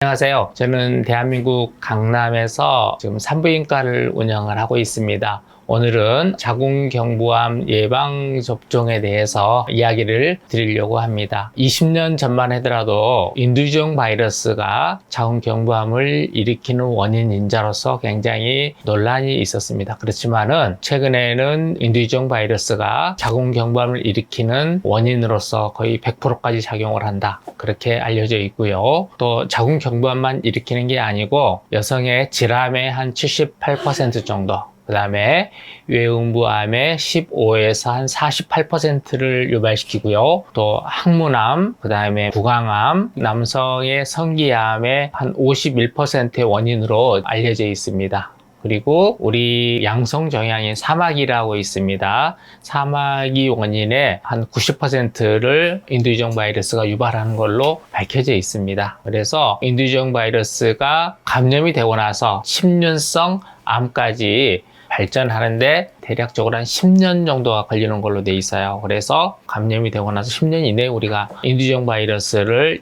안녕하세요. 저는 대한민국 강남에서 지금 산부인과를 운영을 하고 있습니다. 오늘은 자궁경부암 예방접종에 대해서 이야기를 드리려고 합니다. 20년 전만 하더라도 인두종 바이러스가 자궁경부암을 일으키는 원인인자로서 굉장히 논란이 있었습니다. 그렇지만은 최근에는 인두종 바이러스가 자궁경부암을 일으키는 원인으로서 거의 100%까지 작용을 한다. 그렇게 알려져 있고요. 또 자궁경부암만 일으키는 게 아니고 여성의 질암의 한 78% 정도, 그 다음에 외음부암의 15에서 한 48%를 유발시키고요. 또 항문암, 그 다음에 부강암, 남성의 성기암의 한 51%의 원인으로 알려져 있습니다. 그리고 우리 양성 종양인 사마귀라고 있습니다. 사마귀 원인의 한 90%를 인두종 바이러스가 유발하는 걸로 밝혀져 있습니다. 그래서 인두종 바이러스가 감염이 되고 나서 침륜성 암까지 발전하는데 대략적으로 한 10년 정도가 걸리는 걸로 돼 있어요. 그래서 감염이 되고 나서 10년 이내에 우리가 인두종 바이러스를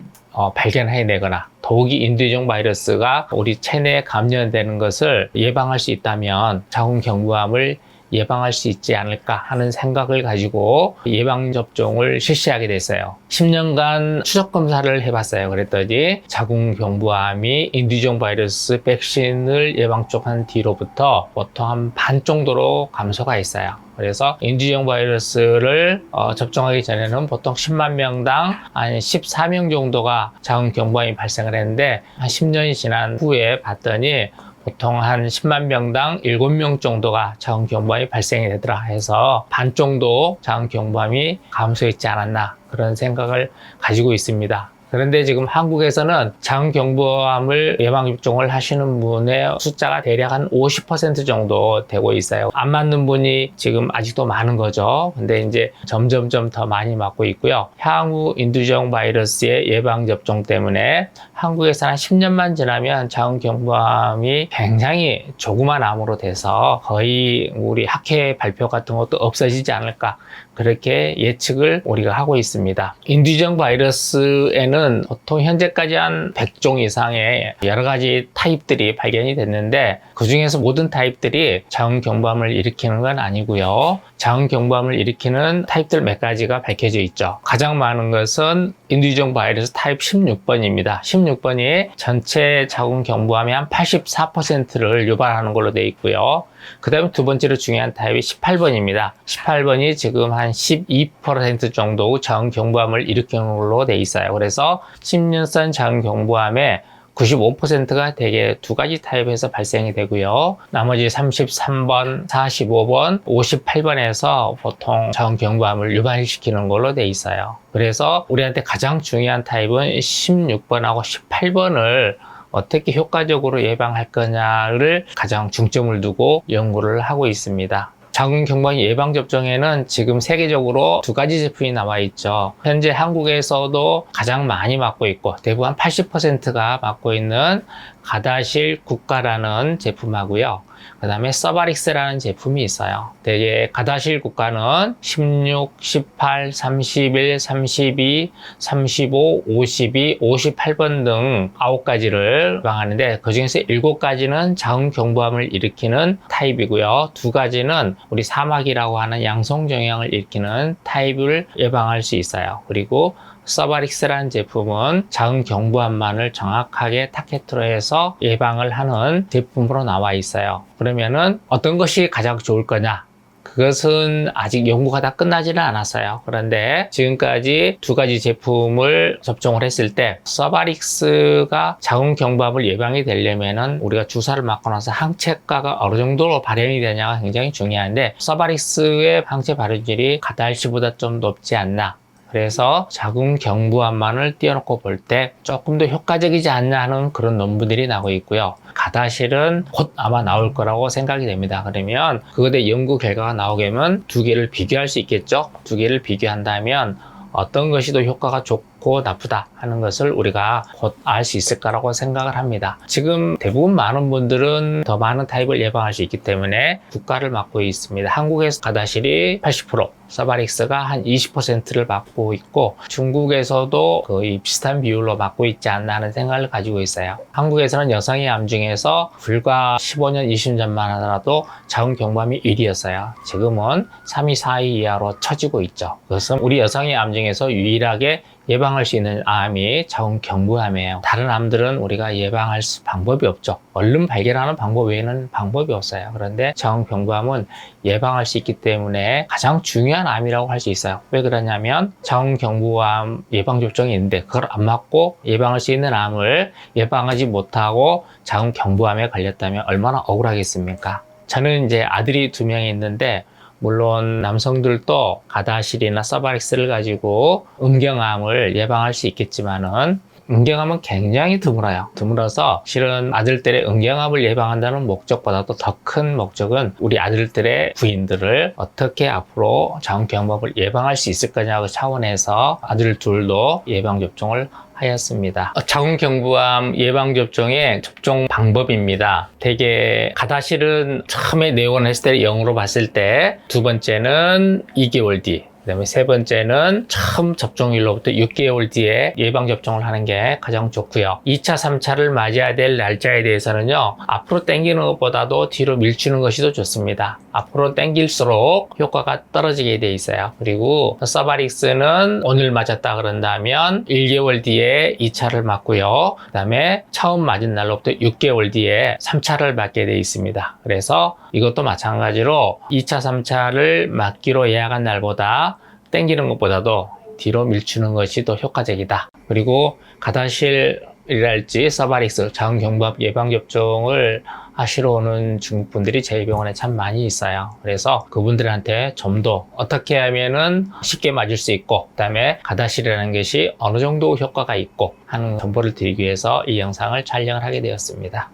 발견해내거나 더욱이 인두종 바이러스가 우리 체내에 감염되는 것을 예방할 수 있다면 자궁경부암을 예방할 수 있지 않을까 하는 생각을 가지고 예방접종을 실시하게 됐어요. 10년간 추적검사를 해봤어요. 그랬더니 자궁경부암이 인두종 바이러스 백신을 예방접종한 뒤로부터 보통 한 반 정도로 감소가 있어요. 그래서 인두종 바이러스를 접종하기 전에는 보통 10만 명당 한 14명 정도가 자궁경부암이 발생을 했는데 한 10년이 지난 후에 봤더니 보통 한 10만 명당 7명 정도가 자궁경부암이 발생이 되더라 해서 반 정도 자궁경부암이 감소했지 않았나 그런 생각을 가지고 있습니다. 그런데 지금 한국에서는 자궁경부암을 예방접종을 하시는 분의 숫자가 대략 한 50% 정도 되고 있어요. 안 맞는 분이 지금 아직도 많은 거죠. 근데 이제 점점점 더 많이 맞고 있고요. 향후 인두종 바이러스의 예방접종 때문에 한국에서 한 10년만 지나면 자궁경부암이 굉장히 조그만 암으로 돼서 거의 우리 학회 발표 같은 것도 없어지지 않을까 그렇게 예측을 우리가 하고 있습니다. 인두종 바이러스에는 보통 현재까지 한 100종 이상의 여러 가지 타입들이 발견이 됐는데 그 중에서 모든 타입들이 자궁경부암을 일으키는 건 아니고요. 자궁경부암을 일으키는 타입들 몇 가지가 밝혀져 있죠. 가장 많은 것은 인두종 바이러스 타입 16번입니다. 16번이 전체 자궁경부암의 한 84%를 유발하는 걸로 되어 있고요. 그 다음에 두 번째로 중요한 타입이 18번입니다. 18번이 지금 한 12% 정도 자궁경부암을 일으키는 걸로 되어 있어요. 그래서 침륜성 자궁경부암의 95%가 대개 두 가지 타입에서 발생이 되고요. 나머지 33번, 45번, 58번에서 보통 자궁경부암을 유발시키는 걸로 돼 있어요. 그래서 우리한테 가장 중요한 타입은 16번하고 18번을 어떻게 효과적으로 예방할 거냐를 가장 중점을 두고 연구를 하고 있습니다. 자궁경부암 예방접종에는 지금 세계적으로 두 가지 제품이 나와 있죠. 현재 한국에서도 가장 많이 맞고 있고 대부분 80%가 맞고 있는 가다실 국가라는 제품하고요. 그 다음에 서바릭스라는 제품이 있어요. 대개 가다실 국가는 16, 18, 31, 32, 35, 52, 58번 등 9가지를 예방하는데 그 중에서 7가지는 자궁경부암을 일으키는 타입이고요. 2가지는 우리 사마귀라고 하는 양성종양을 일으키는 타입을 예방할 수 있어요. 그리고 서바릭스라는 제품은 자궁경부암만을 정확하게 타겟으로 해서 예방을 하는 제품으로 나와 있어요. 그러면은 어떤 것이 가장 좋을 거냐? 그것은 아직 연구가 다 끝나지는 않았어요. 그런데 지금까지 두 가지 제품을 접종을 했을 때 서바릭스가 자궁경부암을 예방이 되려면은 우리가 주사를 맞고 나서 항체가가 어느 정도로 발현이 되냐가 굉장히 중요한데 서바릭스의 항체 발현율이 가다실보다 좀 높지 않나. 그래서 자궁경부암만을 띄워놓고 볼 때 조금 더 효과적이지 않나 하는 그런 논문들이 나오고 있고요. 가다실은 곧 아마 나올 거라고 생각이 됩니다. 그러면 그거에 대해 연구 결과가 나오게 두 개를 비교할 수 있겠죠. 두 개를 비교한다면 어떤 것이 더 효과가 좋고 나쁘다 하는 것을 우리가 곧 알 수 있을 거라고 생각을 합니다. 지금 대부분 많은 분들은 더 많은 타입을 예방할 수 있기 때문에 국가를 맡고 있습니다. 한국에서 가다실이 80%, 서바릭스가 한 20%를 맡고 있고 중국에서도 거의 비슷한 비율로 맡고 있지 않나 하는 생각을 가지고 있어요. 한국에서는 여성의 암 중에서 불과 15년, 20년만 하더라도 자궁경부암이 1위였어요. 지금은 3위, 4위 이하로 처지고 있죠. 그것은 우리 여성의 암 중에서 유일하게 예방할 수 있는 암이 자궁경부암이에요. 다른 암들은 우리가 예방할 방법이 없죠. 얼른 발견하는 방법 외에는 방법이 없어요. 그런데 자궁경부암은 예방할 수 있기 때문에 가장 중요한 암이라고 할 수 있어요. 왜 그러냐면 자궁경부암 예방접종이 있는데 그걸 안 맞고 예방할 수 있는 암을 예방하지 못하고 자궁경부암에 걸렸다면 얼마나 억울하겠습니까? 저는 이제 아들이 2명이 있는데 물론 남성들도 가다실이나 서바릭스를 가지고 음경암을 예방할 수 있겠지만은 음경암은 굉장히 드물어서 실은 아들들의 음경암을 예방한다는 목적보다도 더 큰 목적은 우리 아들들의 부인들을 어떻게 앞으로 자궁경부암을 예방할 수 있을 거냐고 차원에서 아들 둘도 예방접종을 하였습니다. 자궁경부암 예방접종의 접종 방법입니다. 대개 가다실은 처음에 내원했을 때 0으로 봤을 때, 두 번째는 2개월 뒤, 그 다음에 세 번째는 처음 접종일로부터 6개월 뒤에 예방접종을 하는 게 가장 좋고요. 2차, 3차를 맞아야 될 날짜에 대해서는요, 앞으로 당기는 것보다도 뒤로 밀치는 것이 더 좋습니다. 앞으로 당길수록 효과가 떨어지게 돼 있어요. 그리고 서바릭스는 오늘 맞았다 그런다면 1개월 뒤에 2차를 맞고요. 그 다음에 처음 맞은 날로부터 6개월 뒤에 3차를 맞게 돼 있습니다. 그래서 이것도 마찬가지로 2차, 3차를 맞기로 예약한 날보다 땡기는 것보다도 뒤로 밀치는 것이 더 효과적이다. 그리고 가다실이랄지 서바릭스, 자궁경부암 예방접종을 하시러 오는 중국분들이 저희 병원에 참 많이 있어요. 그래서 그분들한테 좀 더 어떻게 하면은 쉽게 맞을 수 있고, 그 다음에 가다실이라는 것이 어느 정도 효과가 있고 하는 정보를 드리기 위해서 이 영상을 촬영을 하게 되었습니다.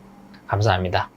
감사합니다.